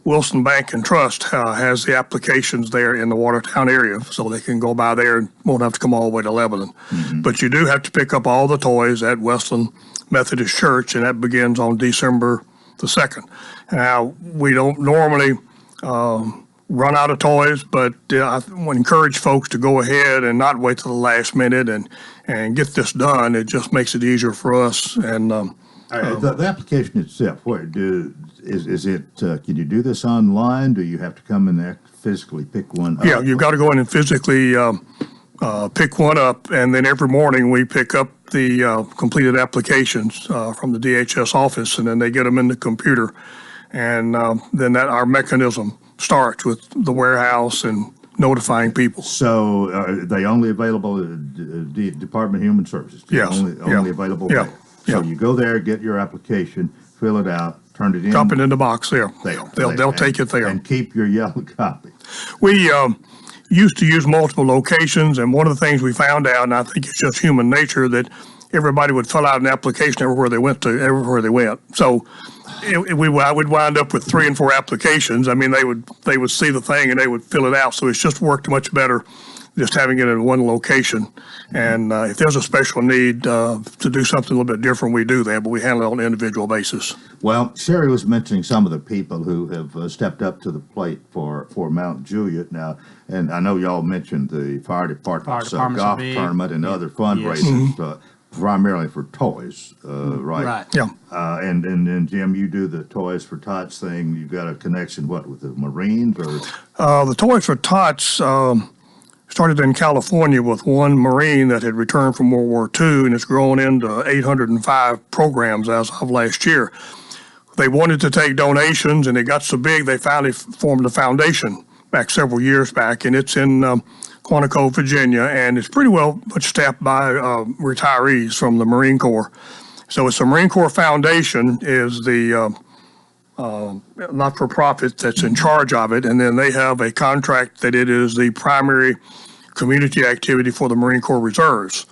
Wilson Bank and Trust has the applications there in the Watertown area, so they can go by there and won't have to come all the way to Lebanon. Mm-hmm. But you do have to pick up all the toys at Westland Methodist Church, and that begins on December the 2nd. Now, we don't normally run out of toys, but I want to encourage folks to go ahead and not wait till the last minute and get this done. It just makes it easier for us. And the application itself, is it? Can you do this online? Do you have to come in there physically pick one up? Yeah, you've got to go in and physically pick one up, and then every morning we pick up the completed applications from the DHS office, and then they get them in the computer, and then our mechanism starts with the warehouse and notifying people. So are they only available at the Department of Human Services? Yes. Only available there. So you go there, get your application, fill it out, turn it in. Drop it in the box there. They'll take it there. And keep your yellow copy. We used to use multiple locations, and one of the things we found out, and I think it's just human nature, that everybody would fill out an application everywhere they went. So I would wind up with 3 and 4 applications. I mean, they would see the thing and they would fill it out. So it's just worked much better just having it in one location. And if there's a special need to do something a little bit different, we do that, but we handle it on an individual basis. Well, Sherry was mentioning some of the people who have stepped up to the plate for Mount Juliet now. And I know y'all mentioned the fire department's golf tournament and other fundraisers, primarily for toys, right? Right. Yeah. And Jim, you do the Toys for Tots thing. You've got a connection, with the Marines? Or the Toys for Tots started in California with one Marine that had returned from World War II, and it's grown into 805 programs as of last year. They wanted to take donations, and it got so big they finally formed a foundation back several years back, and it's in Quantico, Virginia, and it's pretty well much staffed by retirees from the Marine Corps. So it's the Marine Corps Foundation is the not-for-profit that's in charge of it, and then they have a contract that it is the primary community activity for the Marine Corps Reserves.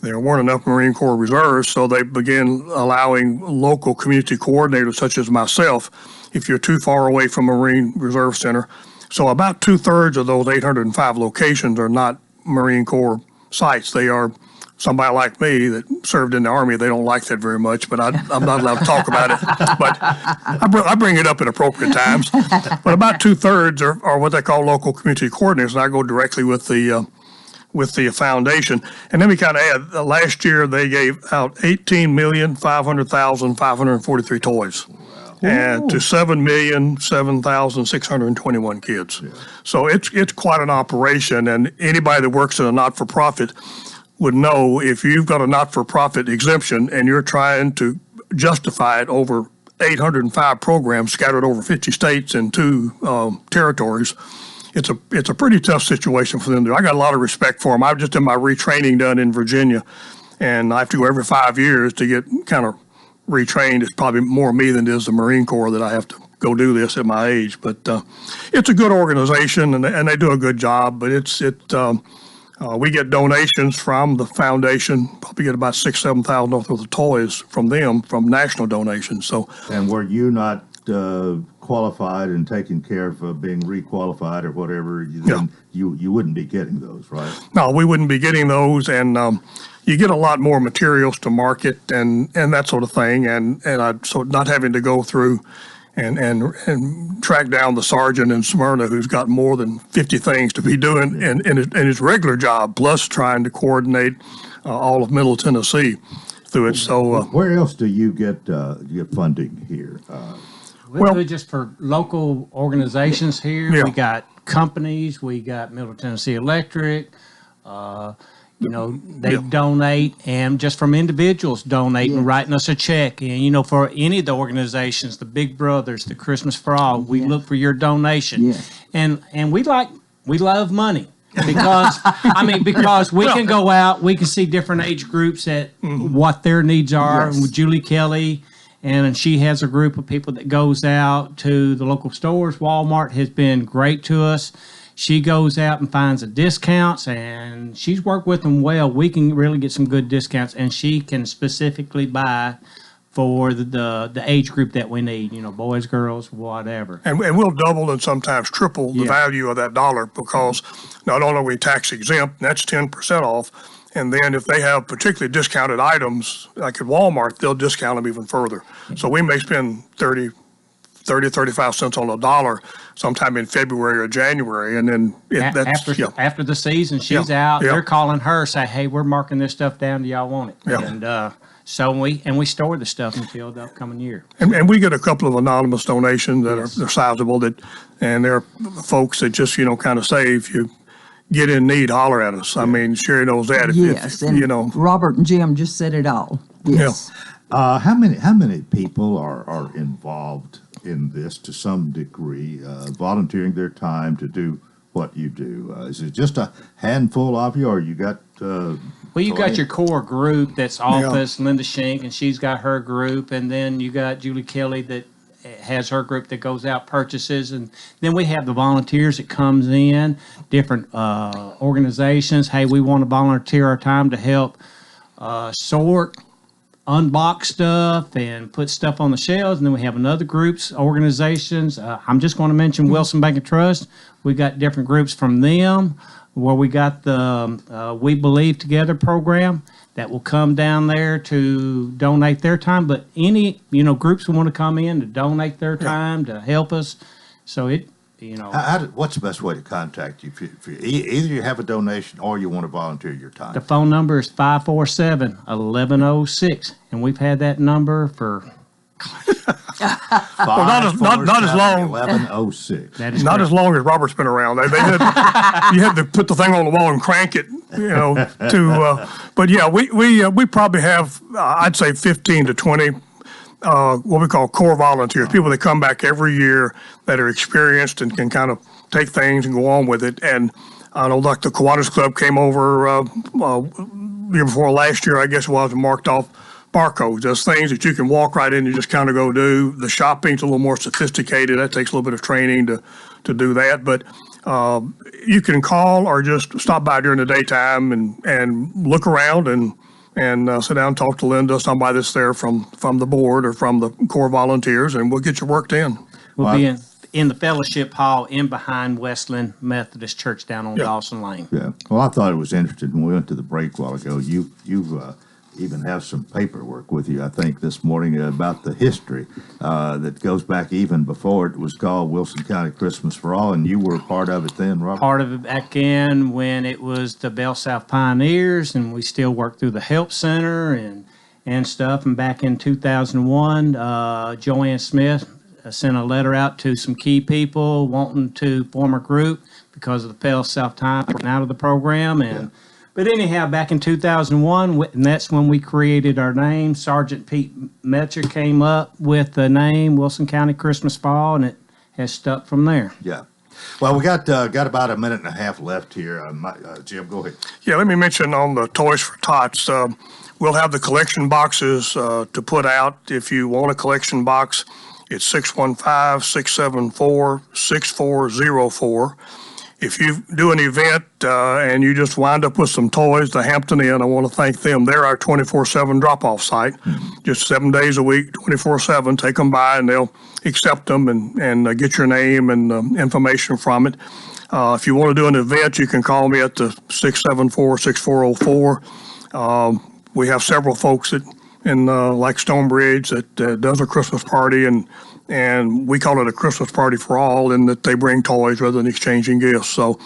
There weren't enough Marine Corps Reserves, so they began allowing local community coordinators such as myself, if you're too far away from a Marine Reserve Center, So about 2/3 of those 805 locations are not Marine Corps sites. They are somebody like me that served in the Army. They don't like that very much, but I'm not allowed to talk about it. But I bring it up at appropriate times. But about 2/3 are what they call local community coordinators, and I go directly with the foundation. And then we kind of add, last year they gave out 18,500,543 toys. And to 7,007,621 kids. So it's quite an operation, and anybody that works in a not-for-profit would know if you've got a not-for-profit exemption and you're trying to justify it over 805 programs scattered over 50 states and 2 territories, it's a pretty tough situation for them. I got a lot of respect for them. I've just done my retraining done in Virginia, and I have to go every 5 years to get kind of retrained. It's probably more me than it is the Marine Corps that I have to go do this at my age. But it's a good organization, and they do a good job. But we get donations from the foundation. Probably get about $6,000-7,000 worth of toys from them from national donations. So. And were you not qualified and taken care of being requalified or whatever? You wouldn't be getting those, right? No, we wouldn't be getting those, and you get a lot more materials to market and that sort of thing, so not having to go through and track down the sergeant in Smyrna who's got more than 50 things to be doing in his regular job, plus trying to coordinate all of Middle Tennessee through it. So where else do you get funding here? Well, just for local organizations here, we got companies, we got Middle Tennessee Electric. They donate, and just from individuals donating, writing us a check. And, for any of the organizations, the Big Brothers, the Christmas for All, we look for your donation. And we love money because, because we can go out, we can see different age groups at what their needs are. With Julie Kelly, and she has a group of people that goes out to the local stores. Walmart has been great to us. She goes out and finds the discounts, and she's worked with them well. We can really get some good discounts, and she can specifically buy for the age group that we need, boys, girls, whatever. And we'll double and sometimes triple the value of that dollar, because not only are we tax exempt, that's 10% off, and then if they have particularly discounted items, like at Walmart, they'll discount them even further. So we may spend 35 cents on a dollar sometime in February or January, and then after the season, she's out. They're calling her, say, "Hey, we're marking this stuff down. Do y'all want it?" And so we store the stuff until the upcoming year. And we get a couple of anonymous donations that are sizable, and they're folks that just kind of say, if you get in need, holler at us. I mean, Sherry knows that. If Robert and Jim just said it all. Yes. How many people are involved in this to some degree, volunteering their time to do what you do? Is it just a handful of you, or you got? You got your core group that's office, Linda Schenck, and she's got her group, and then you got Julie Kelly that has her group that goes out, purchases, and then we have the volunteers that comes in, different organizations. Hey, we want to volunteer our time to help sort, unbox stuff and put stuff on the shelves. And then we have another groups, organizations. I'm just going to mention Wilson Bank and Trust. We got different groups from them where we got the We Believe Together program that will come down there to donate their time. But any, groups who want to come in to donate their time to help us. So what's the best way to contact you? If either you have a donation or you want to volunteer your time. The phone number is 547-1106, and we've had that number for not as long. 1106. Not as long as Robert's been around. You had to put the thing on the wall and crank it, but yeah, we probably have I'd say 15 to 20. What we call core volunteers, people that come back every year that are experienced and can kind of take things and go on with it. And I know like the Kiwanis Club came over year before last year, I guess it was, and marked off barcodes. There's things that you can walk right in and just kind of go do. The shopping's a little more sophisticated. That takes a little bit of training to do that. But you can call or just stop by during the daytime and look around and sit down and talk to Linda, somebody that's there from the board or from the core volunteers, and we'll get you worked in. We'll be in in the fellowship hall in behind Westland Methodist Church down on Dawson Lane. Yeah. Well, I thought it was interesting when we went to the break a while ago. You've even have some paperwork with you, I think, this morning about the history that goes back even before it was called Wilson County Christmas for All, and you were part of it then, Robert? Part of it back in when it was the Bell South Pioneers, and we still work through the Help Center and stuff. And back in 2001, Joanne Smith sent a letter out to some key people wanting to form a group because of the Bell South time out of the program. And But anyhow, back in 2001, and that's when we created our name. Sergeant Pete Metcher came up with the name Wilson County Christmas Fall, and it has stuck from there. Yeah. Well, we got about a minute and a half left here. Jim, go ahead. Yeah, let me mention on the Toys for Tots, we'll have the collection boxes to put out. If you want a collection box, it's 615-674-6404. If you do an event and you just wind up with some toys, the Hampton Inn, I want to thank them. They're our 24/7 drop-off site, just 7 days a week, 24/7. Take them by and they'll accept them and get your name and information from it. If you want to do an event, you can call me at the 674-6404. We have several folks in like Stonebridge that does a Christmas party, and we call it a Christmas party for all, in that they bring toys rather than exchanging gifts. So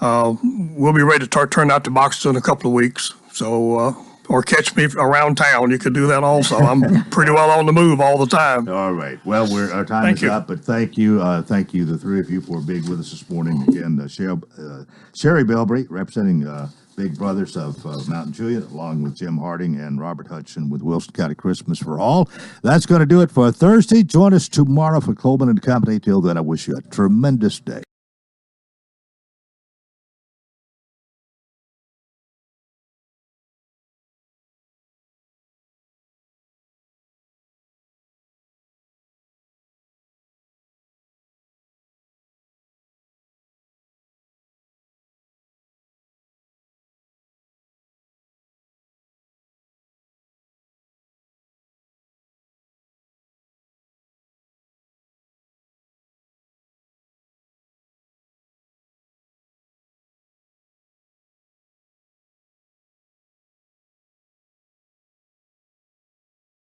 we'll be ready to turn out the boxes in a couple of weeks. So or catch me around town. You could do that also. I'm pretty well on the move all the time. All right. Well, our time is up, but thank you, the three of you, for being with us this morning. Again, Sherry Belbry, representing Big Brothers of Mountain Juliet, along with Jim Harding and Robert Hudson with Wilson County Christmas for All. That's going to do it for Thursday. Join us tomorrow for Coleman and Company. Till then, I wish you a tremendous day.